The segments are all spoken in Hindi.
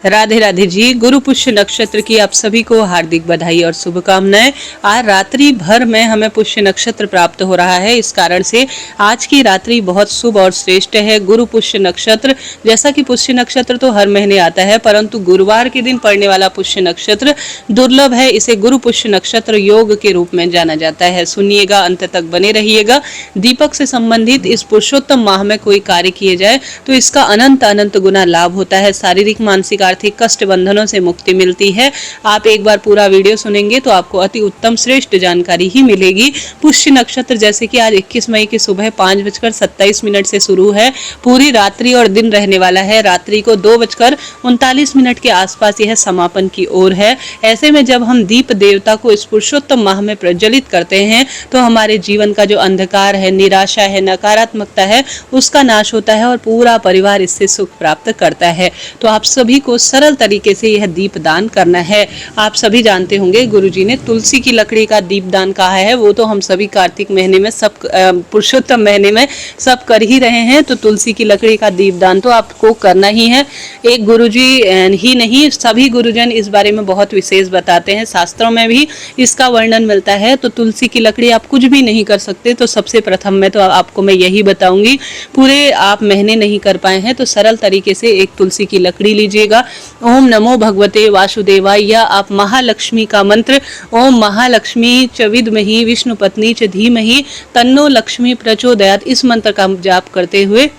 राधे राधे जी। गुरु पुष्य नक्षत्र की आप सभी को हार्दिक बधाई और शुभकामनाएं। आज रात्रि भर में हमें पुष्य नक्षत्र प्राप्त हो रहा है, इस कारण से आज की रात्रि बहुत शुभ और श्रेष्ठ है। गुरु पुष्य नक्षत्र, जैसा कि पुष्य नक्षत्र तो हर महीने आता है, परंतु गुरुवार के दिन पड़ने वाला पुष्य नक्षत्र दुर्लभ है। इसे गुरु पुष्य नक्षत्र योग के रूप में जाना जाता है। सुनिएगा, अंत तक बने रहिएगा। दीपक से संबंधित इस पुरुषोत्तम माह में कोई कार्य किए जाए तो इसका अनंत अनंत गुना लाभ होता है। शारीरिक, मानसिक, आर्थिक कष्ट बंधनों से मुक्ति मिलती है। आप एक बार पूरा वीडियो सुनेंगे तो आपको अति उत्तम श्रेष्ठ जानकारी ही मिलेगी। पुष्य नक्षत्र जैसे कि आज 21 मई की सुबह 5:27 से शुरू है, पूरी रात्रि और दिन रहने वाला है। रात्रि को 2:39 के आसपास यह समापन की ओर है। ऐसे में जब हम दीप देवता को इस पुरुषोत्तम माह में प्रज्वलित करते हैं तो हमारे जीवन का जो अंधकार है, निराशा है, नकारात्मकता है, उसका नाश होता है और पूरा परिवार इससे सुख प्राप्त करता है। तो आप सभी को सरल तरीके से यह दीप दान करना है। आप सभी जानते होंगे गुरुजी ने तुलसी की लकड़ी का दीप दान कहा है, वो तो हम सभी कार्तिक महीने में सब पुरुषोत्तम महीने में सब कर ही रहे हैं। तो तुलसी की लकड़ी का दीप दान तो आपको करना ही है। एक गुरुजी ही नहीं, सभी गुरुजन इस बारे में बहुत विशेष बताते हैं, शास्त्रों में भी इसका वर्णन मिलता है। तो तुलसी की लकड़ी आप कुछ भी नहीं कर सकते तो सबसे प्रथम में तो आपको मैं यही बताऊंगी, पूरे आप महीने नहीं कर पाए हैं तो सरल तरीके से एक तुलसी की लकड़ी लीजिएगा। ओम नमो भगवते वासुदेवाय, या आप महालक्ष्मी का मंत्र ओम महालक्ष्मी च विद्महि विष्णु पत्नी च धीमहि तन्नो लक्ष्मी प्रचोदयात्, इस मंत्र का जाप करते हुए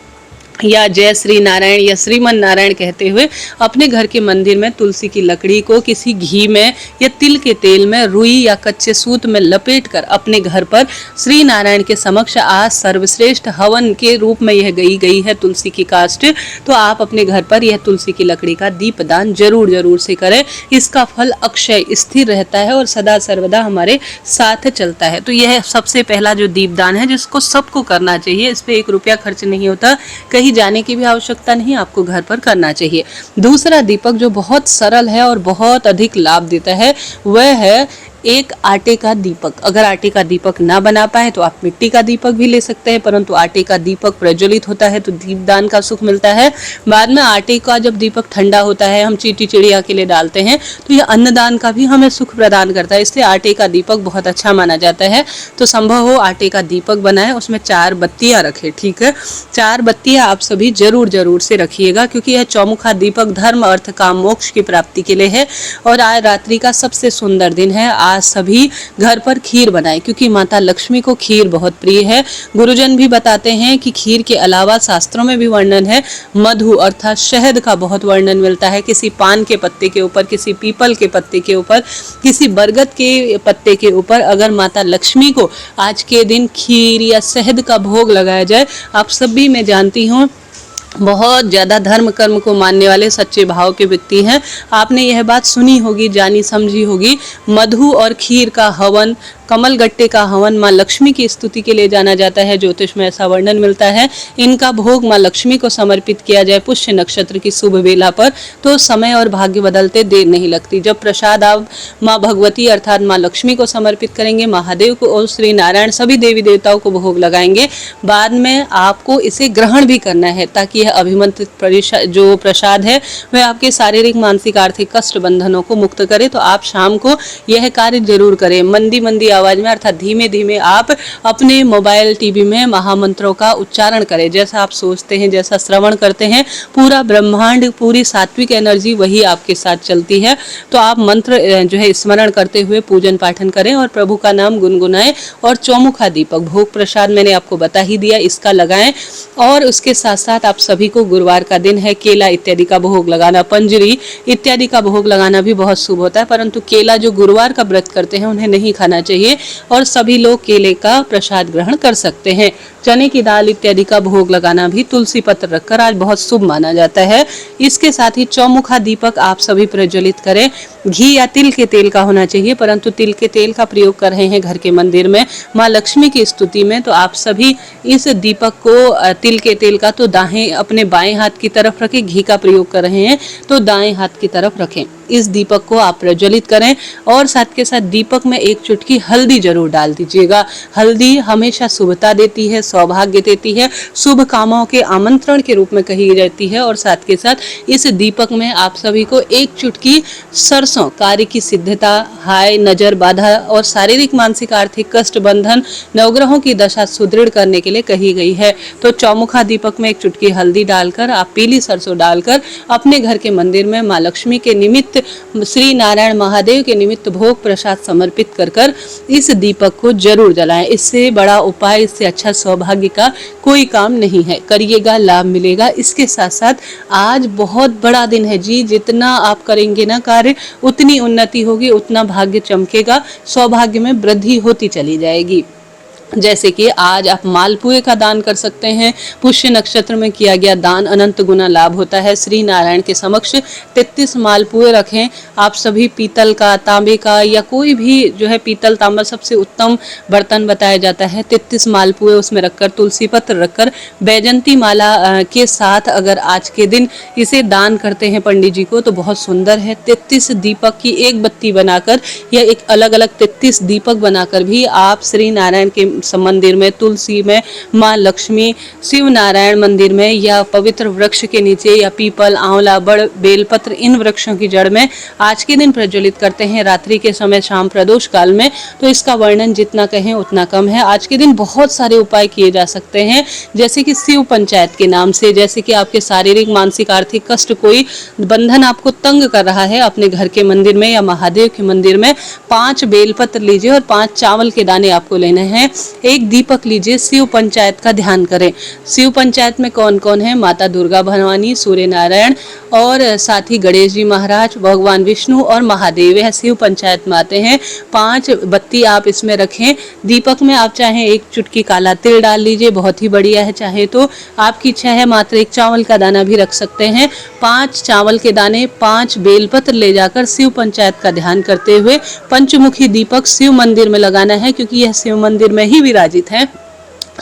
या जय श्री नारायण या श्रीमन नारायण कहते हुए अपने घर के मंदिर में तुलसी की लकड़ी को किसी घी में या तिल के तेल में, रुई या कच्चे सूत में लपेट कर अपने घर पर श्री नारायण के समक्ष आज सर्वश्रेष्ठ हवन के रूप में यह गई है तुलसी की काष्ठ। तो आप अपने घर पर यह तुलसी की लकड़ी का दीपदान जरूर से करें। इसका फल अक्षय स्थिर रहता है और सदा सर्वदा हमारे साथ चलता है। तो यह सबसे पहला जो दीपदान है जिसको सबको करना चाहिए। इस पे 1 रुपया खर्च नहीं होता, कहीं जाने की भी आवश्यकता नहीं, आपको घर पर करना चाहिए। दूसरा दीपक जो बहुत सरल है और बहुत अधिक लाभ देता है वह है एक आटे का दीपक। अगर आटे का दीपक ना बना पाए तो आप मिट्टी का दीपक भी ले सकते हैं, परंतु आटे का दीपक प्रज्वलित होता है तो दीपदान का सुख मिलता है। बाद में आटे का जब दीपक ठंडा होता है, हम चींटी चिड़िया के लिए डालते हैं तो यह अन्नदान का भी हमें सुख प्रदान करता है। इसलिए आटे का दीपक बहुत अच्छा माना जाता है। तो संभव हो आटे का दीपक बनाए, उसमें 4 बत्तियां रखें। ठीक है, 4 बत्तियां आप सभी जरूर से रखिएगा, क्योंकि यह चौमुखा दीपक धर्म, अर्थ, काम, मोक्ष की प्राप्ति के लिए है। और आज रात्रि का सबसे सुंदर दिन है। आज सभी घर पर खीर बनाएं, क्योंकि माता लक्ष्मी को खीर बहुत प्रिय है। गुरुजन भी बताते हैं कि खीर के अलावा शास्त्रों में भी वर्णन है, मधु अर्थात शहद का बहुत वर्णन मिलता है। किसी पान के पत्ते के ऊपर, किसी पीपल के पत्ते के ऊपर, किसी बरगद के पत्ते के ऊपर अगर माता लक्ष्मी को आज के दिन खीर या शहद का भोग लगाया जाए, आप सभी मैं जानती हूँ बहुत ज़्यादा धर्म कर्म को मानने वाले सच्चे भाव के व्यक्ति हैं, आपने यह बात सुनी होगी, जानी समझी होगी। मधु और खीर का हवन, कमल गट्टे का हवन माँ लक्ष्मी की स्तुति के लिए जाना जाता है। ज्योतिष में ऐसा वर्णन मिलता है। इनका भोग माँ लक्ष्मी को समर्पित किया जाए पुष्य नक्षत्र की शुभ बेला पर तो समय और भाग्य बदलते देर नहीं लगती। जब प्रसाद आप माँ भगवती अर्थात माँ लक्ष्मी को समर्पित करेंगे, महादेव को और श्री नारायण सभी देवी देवताओं को भोग लगाएंगे, बाद में आपको इसे ग्रहण भी करना है, ताकि यह अभिमंत्रित जो प्रसाद है वह आपके शारीरिक, मानसिक, आर्थिक कष्ट बंधनों को मुक्त करे। तो आप शाम को यह कार्य जरूर करें। मंदी आवाज में अर्थात धीमे आप अपने मोबाइल, टीवी में महामंत्रों का उच्चारण करें। जैसा आप सोचते हैं, जैसा श्रवण करते हैं, पूरा ब्रह्मांड, पूरी सात्विक एनर्जी वही आपके साथ चलती है। तो आप मंत्र जो है स्मरण करते हुए पूजन पाठन करें और प्रभु का नाम गुनगुनाएं। और चौमुखा दीपक भोग प्रसाद मैंने आपको बता ही दिया, इसका लगाएं। और उसके साथ साथ आप सभी को गुरुवार का दिन है, केला इत्यादि का भोग लगाना, पंजरी इत्यादि का भोग लगाना भी बहुत शुभ होता है। परंतु केला जो गुरुवार का व्रत करते हैं उन्हें नहीं खाना चाहिए और सभी लोग केले का प्रसाद ग्रहण कर सकते हैं। चने की दाल इत्यादि का भोग लगाना भी तुलसी पत्र रखकर आज बहुत शुभ माना जाता है। इसके साथ ही चौमुखा दीपक आप सभी प्रज्वलित करें। घी या तिल के तेल का होना चाहिए, परंतु तिल के तेल का प्रयोग कर रहे हैं घर के मंदिर में माँ लक्ष्मी की स्तुति में, तो आप सभी इस दीपक को तिल के तेल का तो दाहें अपने बाएं हाथ की तरफ रखें, घी का प्रयोग कर रहे हैं तो दाएं हाथ की तरफ रखें। इस दीपक को आप प्रज्वलित करें और साथ के साथ दीपक में एक चुटकी हल्दी जरूर डाल दीजिएगा। हल्दी हमेशा शुभता देती है, सौभाग्य देती है, शुभ कामों के आमंत्रण के रूप में कही जाती है। और साथ के साथ इस दीपक में आप सभी को एक चुटकी सरसों, कार्य की सिद्धता, हाय, नजर बाधा और शारीरिक मानसिक आर्थिक कष्ट, बंधन, नवग्रहों की दशा सुदृढ़ करने के लिए कही गई है। तो चौमुखा दीपक में एक चुटकी हल्दी डालकर, आप पीली सरसों डालकर अपने घर के मंदिर में माँ लक्ष्मी के निमित्त, श्री नारायण महादेव के निमित्त भोग प्रसाद समर्पित कर इस दीपक को जरूर जलाएं। इससे बड़ा उपाय, इससे अच्छा सौभाग्य का कोई काम नहीं है। करिएगा, लाभ मिलेगा। इसके साथ साथ आज बहुत बड़ा दिन है जी, जितना आप करेंगे ना कार्य उतनी उन्नति होगी, उतना भाग्य चमकेगा, सौभाग्य में वृद्धि होती चली जाएगी। जैसे कि आज आप मालपुए का दान कर सकते हैं। पुष्य नक्षत्र में किया गया दान अनंत गुना लाभ होता है। श्री नारायण के समक्ष 33 मालपुए रखें। आप सभी पीतल का, तांबे का या कोई भी जो है, पीतल तांबा सबसे उत्तम बर्तन बताया जाता है। 33 मालपुए उसमें रखकर, तुलसी पत्र रखकर, बैजंती माला के साथ अगर आज के दिन इसे दान करते हैं पंडित जी को तो बहुत सुंदर है। 33 दीपक की एक बत्ती बनाकर या एक अलग अलग 33 दीपक बनाकर भी आप श्री नारायण के मंदिर में, तुलसी में, माँ लक्ष्मी, शिव नारायण मंदिर में या पवित्र वृक्ष के नीचे या पीपल, आंवला, बड़, बेलपत्र, इन वृक्षों की जड़ में आज के दिन प्रज्वलित करते हैं रात्रि के समय, शाम प्रदोष काल में। तो इसका वर्णन जितना कहें उतना कम है। आज के दिन बहुत सारे उपाय किए जा सकते हैं, जैसे कि शिव पंचायत के नाम से। जैसे कि आपके शारीरिक, मानसिक, आर्थिक कष्ट, कोई बंधन आपको तंग कर रहा है, अपने घर के मंदिर में या महादेव के मंदिर में 5 बेलपत्र लीजिए और 5 चावल के दाने आपको लेने हैं। एक दीपक लीजिए, शिव पंचायत का ध्यान करें। शिव पंचायत में कौन कौन है? माता दुर्गा भवानी, सूर्य नारायण और साथ ही गणेश जी महाराज, भगवान विष्णु और महादेव, यह शिव पंचायत में आते हैं। 5 बत्ती आप इसमें रखें। दीपक में आप चाहें एक चुटकी काला तिल डाल लीजिए, बहुत ही बढ़िया है। चाहे तो आपकी इच्छा है मात्र एक चावल का दाना भी रख सकते हैं। 5 चावल के दाने, 5 बेलपत्र ले जाकर शिव पंचायत का ध्यान करते हुए पंचमुखी दीपक शिव मंदिर में लगाना है, क्योंकि यह शिव मंदिर में ही विराजित है।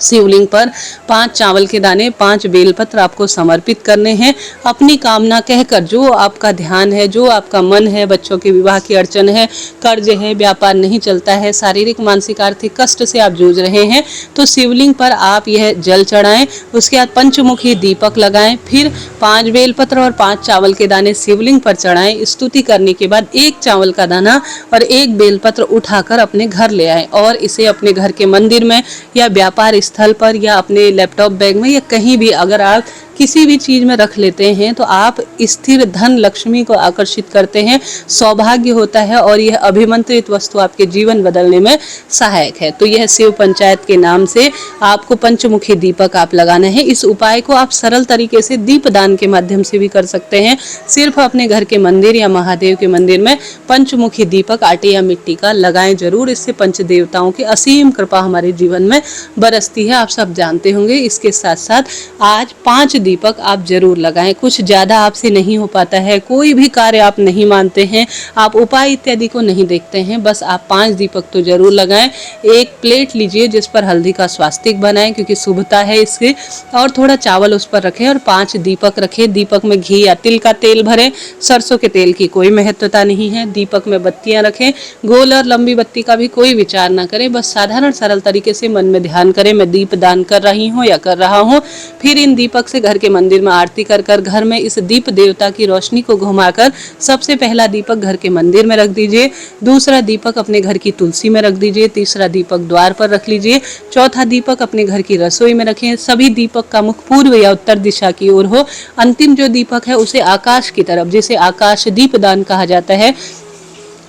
शिवलिंग पर 5 चावल के दाने, 5 बेलपत्र आपको समर्पित करने हैं। अपनी कामना कहकर, जो आपका ध्यान है, जो आपका मन है, बच्चों के विवाह की अड़चन है, कर्ज है, व्यापार नहीं चलता है, शारीरिक, मानसिक, आर्थिक कष्ट से आप जूझ रहे हैं, तो शिवलिंग पर आप यह जल चढ़ाएं। उसके बाद पंचमुखी दीपक लगाएं, फिर 5 बेलपत्र और 5 चावल के दाने शिवलिंग पर चढ़ाएं। स्तुति करने के बाद 1 चावल का दाना और 1 बेलपत्र उठाकर अपने घर ले आएं और इसे अपने घर के मंदिर में या व्यापार स्थल पर या अपने लैपटॉप बैग में या कहीं भी अगर आप किसी भी चीज में रख लेते हैं तो आप स्थिर धन लक्ष्मी को आकर्षित करते हैं, सौभाग्य होता है और यह अभिमंत्रित वस्तु आपके जीवन बदलने में सहायक है। तो यह शिव पंचायत के नाम से आपको पंचमुखी दीपक आप लगाना है। इस उपाय को आप सरल तरीके से दीपदान के माध्यम से भी कर सकते हैं। सिर्फ अपने घर के मंदिर या महादेव के मंदिर में पंचमुखी दीपक आटे या मिट्टी का लगाएं जरूर। इससे पंच देवताओं की असीम कृपा हमारे जीवन में बरसती है, आप सब जानते होंगे। इसके साथ साथ आज 5 दीपक आप जरूर लगाएं। कुछ ज्यादा आपसे नहीं हो पाता है, कोई भी कार्य आप नहीं मानते हैं, आप उपाय इत्यादि को नहीं देखते हैं, बस आप 5 दीपक तो जरूर लगाएं। एक प्लेट लीजिए जिस पर हल्दी का स्वास्तिक बनाएं, क्योंकि शुभता है इससे, और थोड़ा चावल उस पर रखें और 5 दीपक रखें। दीपक में घी या तिल का तेल भरें, सरसों के तेल की कोई महत्वता नहीं है। दीपक में बत्तियां रखें, गोल और लंबी बत्ती का भी कोई विचार ना करें, बस साधारण सरल तरीके से मन में ध्यान करें, मैं दीप दान कर रही हूँ या कर रहा हूँ। फिर इन दीपक से घर के मंदिर में आरती कर घर में इस दीप देवता की रोशनी को घुमाकर सबसे पहला दीपक घर के मंदिर में रख दीजिए, दूसरा दीपक अपने घर की तुलसी में रख दीजिए, तीसरा दीपक द्वार पर रख लीजिए, चौथा दीपक अपने घर की रसोई में रखें। सभी दीपक का मुख पूर्व या उत्तर दिशा की ओर हो। अंतिम जो दीपक है उसे आकाश की तरफ, जिसे आकाश दीप दान कहा जाता है,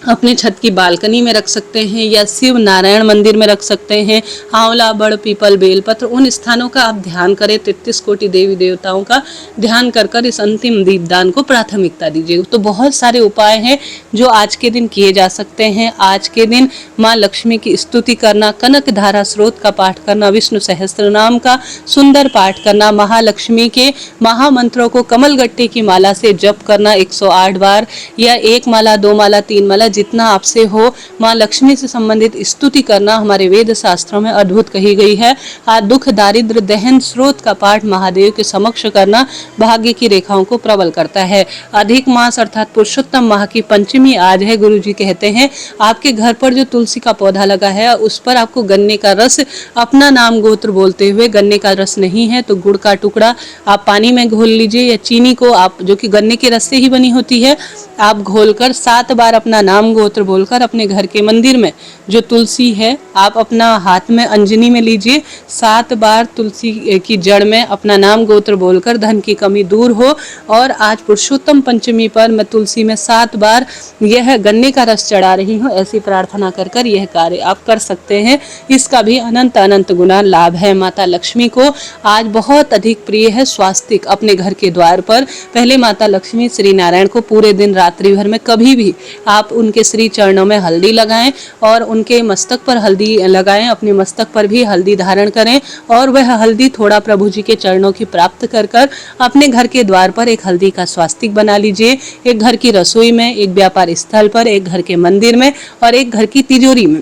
अपने छत की बालकनी में रख सकते हैं या शिव नारायण मंदिर में रख सकते हैं। आंवला, बड़, पीपल, बेलपत्र, उन स्थानों का आप ध्यान करें। 33 कोटि देवी देवताओं का ध्यान कर इस अंतिम दीपदान को प्राथमिकता दीजिए। तो बहुत सारे उपाय हैं जो आज के दिन किए जा सकते हैं। आज के दिन माँ लक्ष्मी की स्तुति करना, कनक धारा स्रोत का पाठ करना, विष्णु सहस्त्र नाम का सुंदर पाठ करना, महालक्ष्मी के महामंत्रों को कमल गट्टे की माला से जप करना 108 बार या 1 माला, 2 माला, 3 माला, जितना आपसे हो माँ लक्ष्मी से संबंधित स्तुति करना हमारे वेद शास्त्रों में अद्भुत कही गई है। आज दुख दारिद्र दहन स्रोत का पाठ महादेव के समक्ष करना भाग्य की रेखाओं को प्रबल करता है। अधिक मास अर्थात पुरुषोत्तम माह की पंचमी आज है। गुरु जी कहते हैं आपके घर पर जो तुलसी का पौधा लगा है उस पर आपको गन्ने का रस, अपना नाम गोत्र बोलते हुए, गन्ने का रस नहीं है तो गुड़ का टुकड़ा आप पानी में घोल लीजिए, या चीनी को आप, जो कि गन्ने के रस से ही बनी होती है, आप घोलकर 7 बार अपना नाम गोत्र बोलकर अपने घर के मंदिर में जो तुलसी है आप अपना हाथ में अंजनी में लीजिए। 7 बार तुलसी की जड़ में अपना नाम गोत्र बोलकर धन की कमी दूर हो। और आज पुरुषोत्तम पंचमी पर मैं तुलसी में 7 बार यह गन्ने का रस चढ़ा रही हूँ, ऐसी प्रार्थना कर कर यह कार्य आप कर सकते हैं। इसका भी अनंत अनंत गुना लाभ है। माता लक्ष्मी को आज बहुत अधिक प्रिय है स्वास्तिक। अपने घर के द्वार पर पहले माता लक्ष्मी श्री नारायण को पूरे दिन रात्रि भर में कभी भी आप उनके श्री चरणों में हल्दी लगाएं और उनके मस्तक पर हल्दी लगाएं, अपने मस्तक पर भी हल्दी धारण करें और वह हल्दी थोड़ा प्रभु जी के चरणों की प्राप्त कर कर अपने घर के द्वार पर एक हल्दी का स्वास्तिक बना लीजिए। एक घर की रसोई में, एक व्यापार स्थल पर, एक घर के मंदिर में और एक घर की तिजोरी में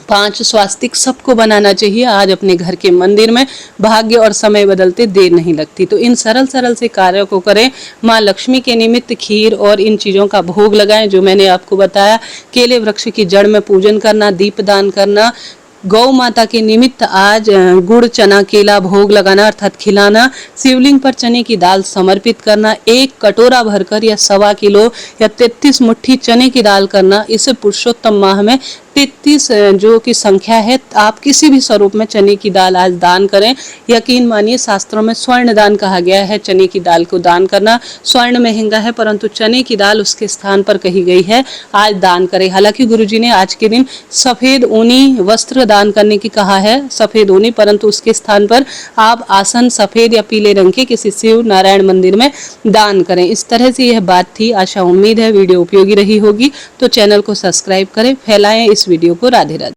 5 स्वास्तिक सबको बनाना चाहिए। आज अपने घर के मंदिर में भाग्य और समय बदलते देर नहीं लगती। तो इन सरल सरल से कार्यों को करें। माँ लक्ष्मी के निमित्त खीर और इन चीज़ों का भोग लगाएं जो मैंने आपको बताया। केले वृक्ष की जड़ में पूजन करना, दीपदान करना, गौ माता के निमित्त आज गुड़ चना केला भोग लगाना अर्थात खिलाना, शिवलिंग पर चने की दाल समर्पित करना, 1 कटोरा भरकर या 1.25 किलो या 33 मुट्ठी चने की दाल करना। इस पुरुषोत्तम माह में 33 जो की संख्या है। आप किसी भी स्वरूप में चने की दाल आज दान करें। यकीन मानिए शास्त्रों में स्वर्ण दान कहा गया है, चने की दाल को दान करना। स्वर्ण महंगा है परंतु चने की दाल उसके स्थान पर कही गई है, आज दान करें। हालांकि गुरुजी ने आज के दिन सफेद ऊनी वस्त्र दान करने की कहा है, सफेद ऊनी, परंतु उसके स्थान पर आप आसन सफेद या पीले रंग के किसी शिव नारायण मंदिर में दान करें। इस तरह से यह बात थी। आशा उम्मीद है वीडियो उपयोगी रही होगी। तो चैनल को सब्सक्राइब करें, फैलाएं इस वीडियो को। राधे राधे।